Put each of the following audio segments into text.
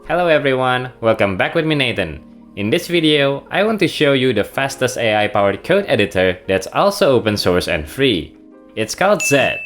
Hello everyone, welcome back with me Nathan. In this video, I want to show you the fastest AI-powered code editor that's also open source and free. It's called Zed.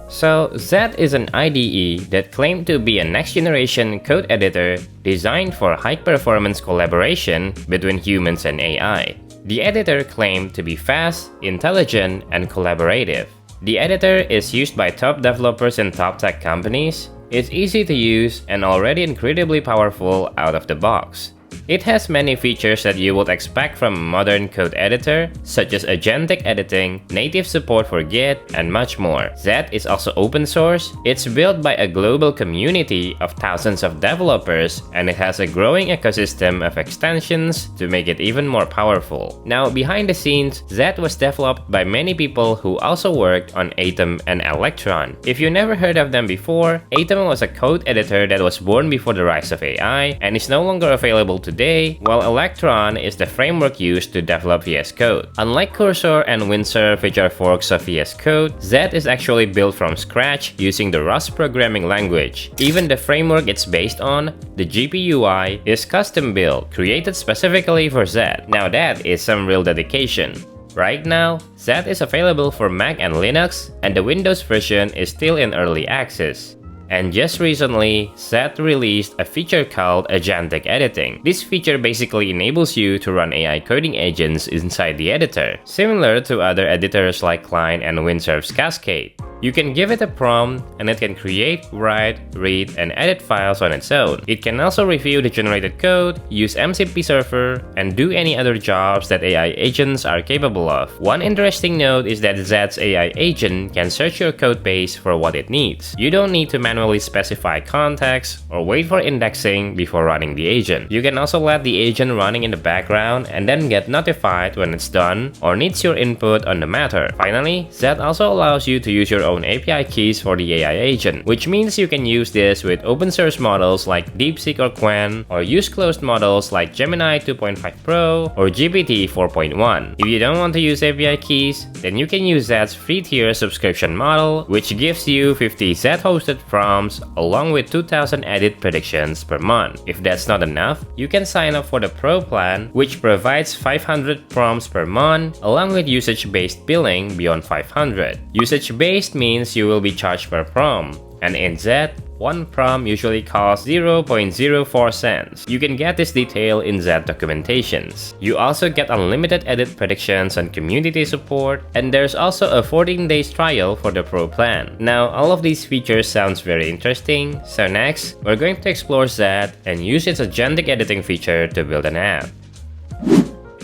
So Zed is an IDE that claimed to be a next-generation code editor designed for high-performance collaboration between humans and AI. The editor claimed to be fast, intelligent, and collaborative. The editor is used by top developers in top tech companies. It's easy to use and already incredibly powerful out of the box. It has many features that you would expect from a modern code editor, such as agentic editing, native support for Git, and much more. Zed is also open source. It's built by a global community of thousands of developers, and it has a growing ecosystem of extensions to make it even more powerful. Now, behind the scenes, Zed was developed by many people who also worked on Atom and Electron. If you never heard of them before, Atom was a code editor that was born before the rise of AI and is no longer available today, while Electron is the framework used to develop VS Code. Unlike Cursor and Windsurf, which are forks of VS Code, Zed is actually built from scratch using the Rust programming language. Even the framework it's based on, the GPUI, is custom built, created specifically for Zed. Now that is some real dedication. Right now, Zed is available for Mac and Linux, and the Windows version is still in early access. And just recently, Zed released a feature called Agentic Editing. This feature basically enables you to run AI coding agents inside the editor, similar to other editors like Klein and Windsurf's Cascade. You can give it a prompt, and it can create, write, read, and edit files on its own. It can also review the generated code, use MCP server, and do any other jobs that AI agents are capable of. One interesting note is that Zed's AI agent can search your code base for what it needs. You don't need to manually specify context or wait for indexing before running the agent. You can also let the agent running in the background and then get notified when it's done or needs your input on the matter. Finally, Zed also allows you to use your own API keys for the AI agent, which means you can use this with open source models like DeepSeek or Qwen, or use closed models like Gemini 2.5 Pro or GPT 4.1. If you don't want to use API keys, then you can use Zed's free tier subscription model, which gives you 50 Zed hosted prompts along with 2000 edit predictions per month. If that's not enough, you can sign up for the Pro plan, which provides 500 prompts per month along with usage-based billing beyond 500. Usage-based means you will be charged per prompt, and in Zed, one prompt usually costs 0.04 cents. You can get this detail in Zed documentations. You also get unlimited edit predictions and community support, and there's also a 14 days trial for the Pro plan. Now, all of these features sounds very interesting, so next, we're going to explore Zed and use its agentic editing feature to build an app.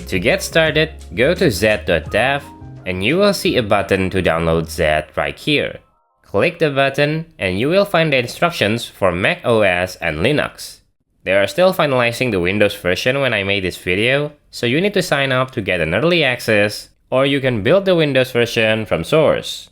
To get started, go to zed.dev, and you will see a button to download Zed right here. Click the button and you will find the instructions for Mac OS and Linux. They are still finalizing the Windows version when I made this video, so you need to sign up to get an early access, or you can build the Windows version from source.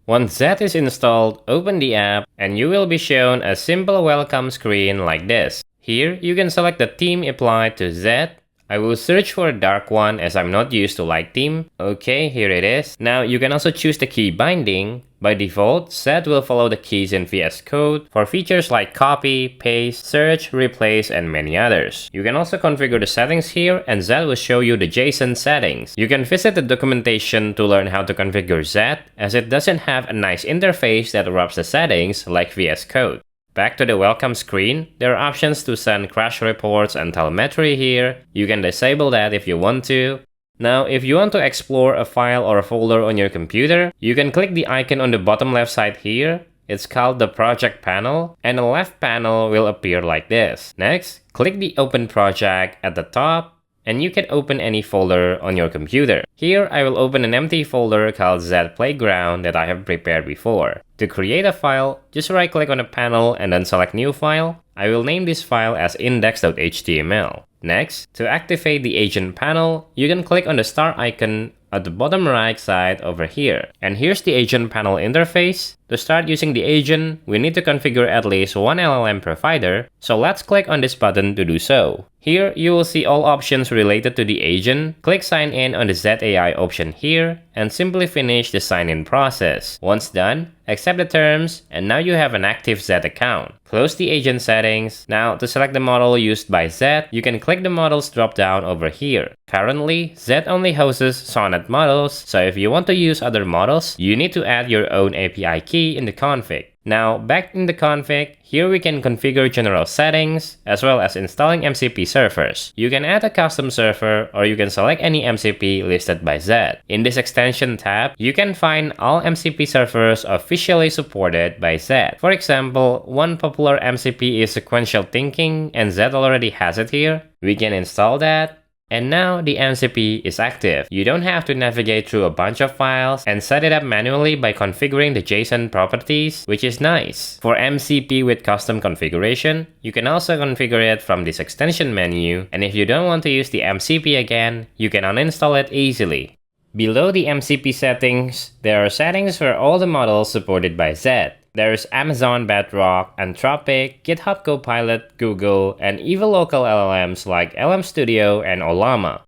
Once Zed is installed, open the app and you will be shown a simple welcome screen like this. Here, you can select the theme applied to Zed. I will search for a dark one as I'm not used to light theme. Okay, here it is. Now you can also choose the key binding. By default, Zed will follow the keys in VS Code for features like copy, paste, search, replace, and many others. You can also configure the settings here, and Zed will show you the JSON settings. You can visit the documentation to learn how to configure Zed, as it doesn't have a nice interface that wraps the settings like VS Code. Back to the welcome screen, there are options to send crash reports and telemetry here. You can disable that if you want to. Now, if you want to explore a file or a folder on your computer, you can click the icon on the bottom left side here. It's called the project panel, and the left panel will appear like this. Next, click the open project at the top, and you can open any folder on your computer. Here, I will open an empty folder called Zed Playground that I have prepared before. To create a file, just right-click on the panel and then select New File. I will name this file as index.html. Next, to activate the agent panel, you can click on the star icon at the bottom right side over here. And here's the agent panel interface. To start using the agent, we need to configure at least one LLM provider, so let's click on this button to do so. Here, you will see all options related to the agent. Click Sign In on the Zed AI option here, and simply finish the sign-in process. Once done, accept the terms, and now you have an active Zed account. Close the agent settings. Now, to select the model used by Zed, you can click the models drop-down over here. Currently, Zed only hosts Sonnet models, so if you want to use other models, you need to add your own API key in the config. Now, back in the config, here we can configure general settings, as well as installing MCP servers. You can add a custom server, or you can select any MCP listed by Zed. In this extension tab, you can find all MCP servers officially supported by Zed. For example, one popular MCP is sequential thinking, and Zed already has it here. We can install that. And now the MCP is active. You don't have to navigate through a bunch of files and set it up manually by configuring the JSON properties, which is nice. For MCP with custom configuration, you can also configure it from this extension menu, and if you don't want to use the MCP again, you can uninstall it easily. Below the MCP settings, there are settings for all the models supported by Zed. There's Amazon Bedrock, Anthropic, GitHub Copilot, Google, and even local LLMs like LM Studio and Ollama.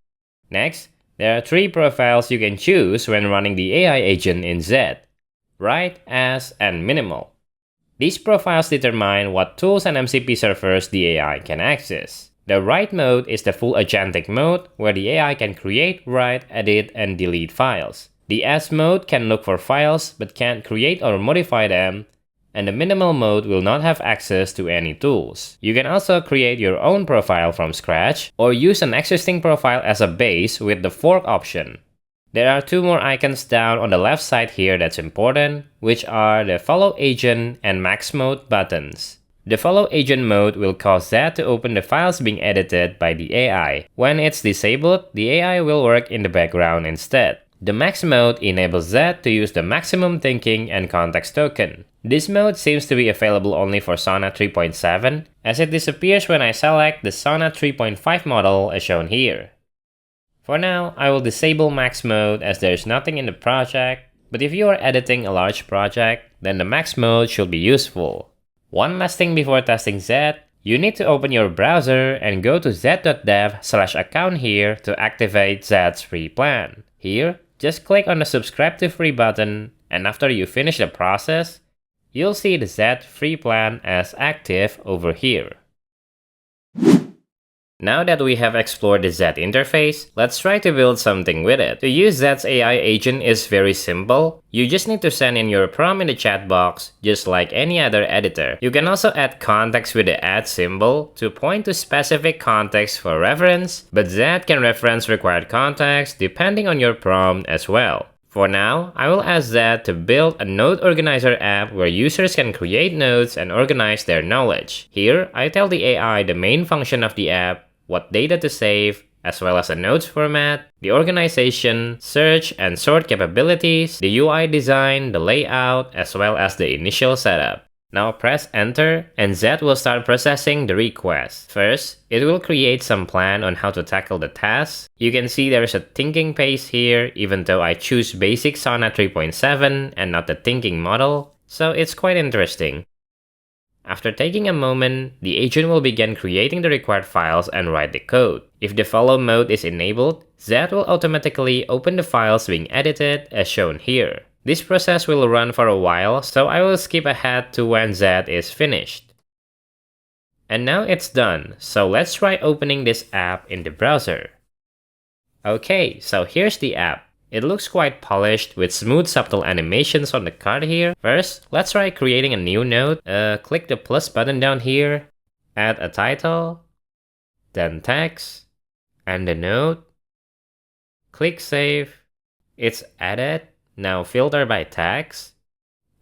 Next, there are 3 profiles you can choose when running the AI agent in Zed: Write, As, and Minimal. These profiles determine what tools and MCP servers the AI can access. The Write mode is the full agentic mode, where the AI can create, write, edit, and delete files. The As mode can look for files but can't create or modify them, and the Minimal mode will not have access to any tools. You can also create your own profile from scratch, or use an existing profile as a base with the Fork option. There are 2 more icons down on the left side here that's important, which are the Follow Agent and Max Mode buttons. The Follow Agent mode will cause Zed to open the files being edited by the AI. When it's disabled, the AI will work in the background instead. The Max mode enables Zed to use the maximum thinking and context token. This mode seems to be available only for Sonnet 3.7, as it disappears when I select the Sonnet 3.5 model as shown here. For now, I will disable Max mode as there is nothing in the project, but if you are editing a large project, then the Max mode should be useful. One last thing before testing Zed, you need to open your browser and go to zed.dev/account here to activate Zed's free plan. Here, just click on the subscribe to free button, and after you finish the process, you'll see the Zed free plan as active over here. Now that we have explored the Zed interface, let's try to build something with it. To use Zed's AI agent is very simple. You just need to send in your prompt in the chat box, just like any other editor. You can also add context with the add symbol to point to specific context for reference, but Zed can reference required context depending on your prompt as well. For now, I will ask Zed to build a node organizer app where users can create nodes and organize their knowledge. Here, I tell the AI the main function of the app, what data to save, as well as a nodes format, the organization, search and sort capabilities, the UI design, the layout, as well as the initial setup. Now press enter and Zed will start processing the request. First, it will create some plan on how to tackle the task. You can see there's a thinking pace here, even though I choose basic Sonnet 3.7 and not the thinking model, so it's quite interesting. After taking a moment, the agent will begin creating the required files and write the code. If the follow mode is enabled, Zed will automatically open the files being edited as shown here. This process will run for a while, so I will skip ahead to when Zed is finished. And now it's done, so let's try opening this app in the browser. Okay, so here's the app. It looks quite polished with smooth subtle animations on the card here. First, let's try creating a new node. Click the plus button down here, add a title, then text, and the node. Click save. It's added. Now filter by tags.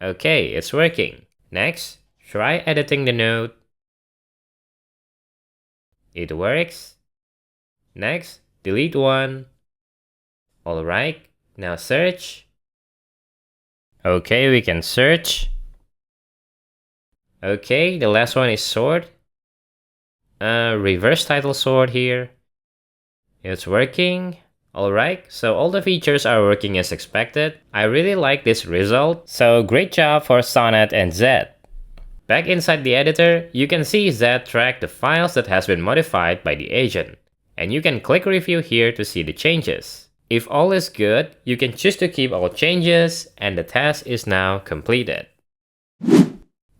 Okay, it's working. Next, try editing the node. It works. Next, delete one. Alright, now search. Okay, we can search. Okay, the last one is sort. Reverse title sort here. It's working. Alright, so all the features are working as expected. I really like this result, so great job for Sonnet and Zed. Back inside the editor, you can see Zed track the files that has been modified by the agent. And you can click review here to see the changes. If all is good, you can choose to keep all changes, and the task is now completed.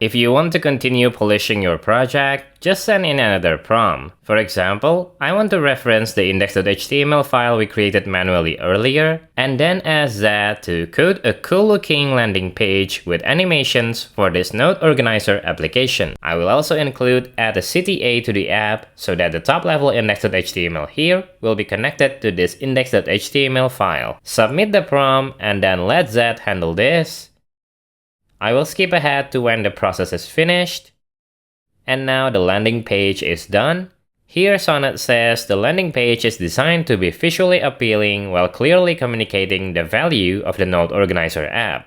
If you want to continue polishing your project, just send in another prompt. For example, I want to reference the index.html file we created manually earlier, and then ask Zed to code a cool looking landing page with animations for this node organizer application. I will also include add a CTA to the app so that the top level index.html here will be connected to this index.html file. Submit the prompt and then let Zed handle this. I will skip ahead to when the process is finished. And now the landing page is done. Here Sonnet says the landing page is designed to be visually appealing while clearly communicating the value of the node organizer app.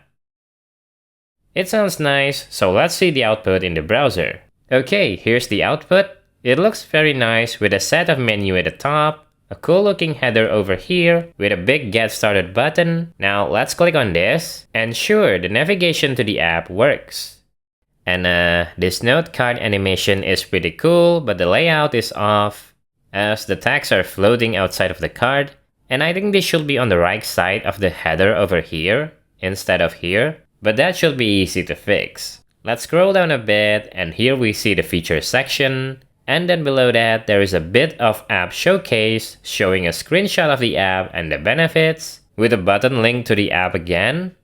It sounds nice, so let's see the output in the browser. Okay, here's the output. It looks very nice with a set of menu at the top, a cool looking header over here with a big get started button. Now let's click on this, and sure, the navigation to the app works. And this note card animation is pretty cool, but the layout is off as the tags are floating outside of the card, and I think this should be on the right side of the header over here instead of here, but that should be easy to fix. Let's scroll down a bit, and here we see the features section. And then below that, there is a bit of app showcase showing a screenshot of the app and the benefits with a button linked to the app again.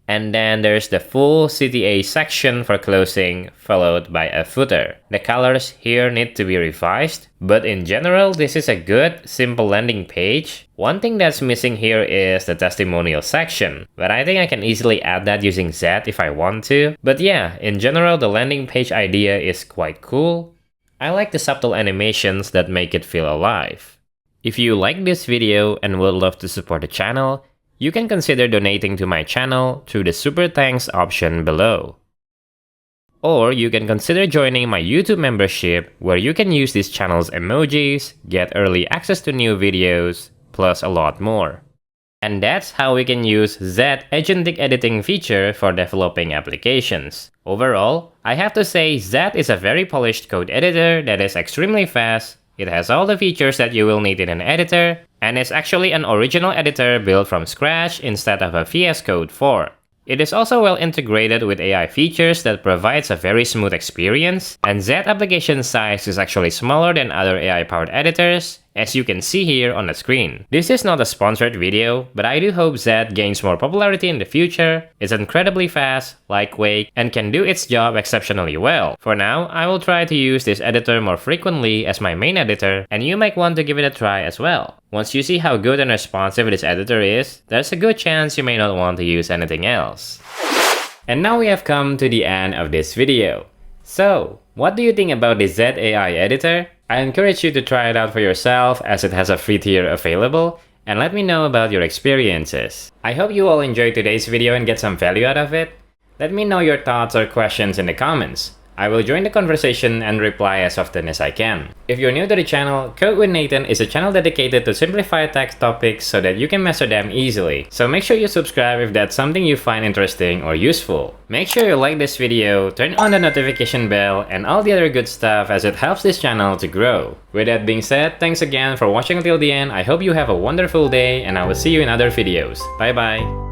And then there's the full CTA section for closing, followed by a footer. The colors here need to be revised, but in general, this is a good, simple landing page. One thing that's missing here is the testimonial section, but I think I can easily add that using Zed if I want to. But yeah, in general, the landing page idea is quite cool. I like the subtle animations that make it feel alive. If you like this video and would love to support the channel, you can consider donating to my channel through the Super Thanks option below. Or you can consider joining my YouTube membership where you can use this channel's emojis, get early access to new videos, plus a lot more. And that's how we can use Zed Agentic Editing feature for developing applications. Overall, I have to say Zed is a very polished code editor that is extremely fast. It has all the features that you will need in an editor, and is actually an original editor built from scratch instead of a VS Code 4. It is also well integrated with AI features that provides a very smooth experience, and Zed application size is actually smaller than other AI-powered editors, as you can see here on the screen. This is not a sponsored video, but I do hope Zed gains more popularity in the future. It's incredibly fast, lightweight, and can do its job exceptionally well. For now, I will try to use this editor more frequently as my main editor, and you might want to give it a try as well. Once you see how good and responsive this editor is, there's a good chance you may not want to use anything else. And now we have come to the end of this video. So, what do you think about the Zed AI editor? I encourage you to try it out for yourself as it has a free tier available, and let me know about your experiences. I hope you all enjoyed today's video and get some value out of it. Let me know your thoughts or questions in the comments. I will join the conversation and reply as often as I can. If you're new to the channel, Code with Nathan is a channel dedicated to simplify tech topics so that you can master them easily. So make sure you subscribe if that's something you find interesting or useful. Make sure you like this video, turn on the notification bell, and all the other good stuff as it helps this channel to grow. With that being said, thanks again for watching until the end. I hope you have a wonderful day, and I will see you in other videos. Bye bye!